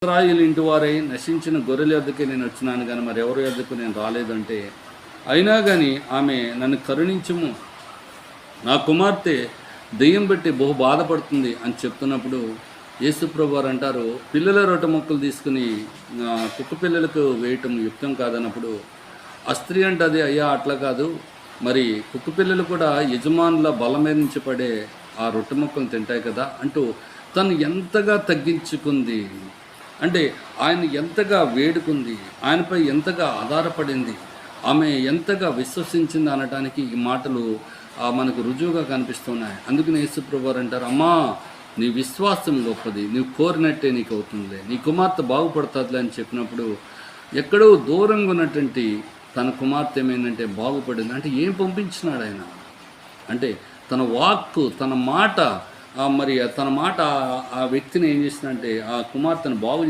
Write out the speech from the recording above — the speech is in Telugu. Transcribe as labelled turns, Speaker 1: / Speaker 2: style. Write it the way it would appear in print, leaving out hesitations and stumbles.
Speaker 1: ఇశ్రాయేలు ఇంటి వారై నశించిన గొర్రెల యొద్దకే నేను వచ్చినాను కానీ మరి ఎవరి యొద్దకు నేను రాలేదంటే, అయినా కానీ ఆమె నన్ను కరుణించుము, నా కుమార్తె దెయ్యం పెట్టి బహు బాధపడుతుంది అని చెప్తున్నప్పుడు యేసుప్రభు వారు అంటారు, పిల్లల రొట్టె ముక్కలు తీసుకుని కుక్క పిల్లలకు వేయటం యుక్తం కాదన్నప్పుడు ఆ స్త్రీ అంటది, అయ్యా అట్లా కాదు, మరి కుక్క పిల్లలు కూడా యజమానుల బల మీద నుంచి పడే ఆ రొట్టె ముక్కలు తింటాయి కదా అంటూ తను ఎంతగా తగ్గించుకుంది అంటే, ఆయన ఎంతగా వేడుకుంది, ఆయనపై ఎంతగా ఆధారపడింది, ఆమె ఎంతగా విశ్వసించింది అనడానికి ఈ మాటలు మనకు రుజువుగా కనిపిస్తున్నాయి. అందుకని యేసుప్రభు వారు అంటారు, అమ్మా నీ విశ్వాసం గొప్పది, నీవు కోరినట్టే నీకు అవుతుందిలే, నీ కుమార్తె బాగుపడుతుందిలే అని చెప్పినప్పుడు ఎక్కడో దూరంగా ఉన్నటువంటి తన కుమార్తె ఏమైందంటే బాగుపడింది. అంటే ఏం పంపించినాడు ఆయన అంటే తన వాక్కు, తన మాట, మరి తన మాట ఆ వ్యక్తిని ఏం చేసిందంటే ఆ కుమార్తెను బాగు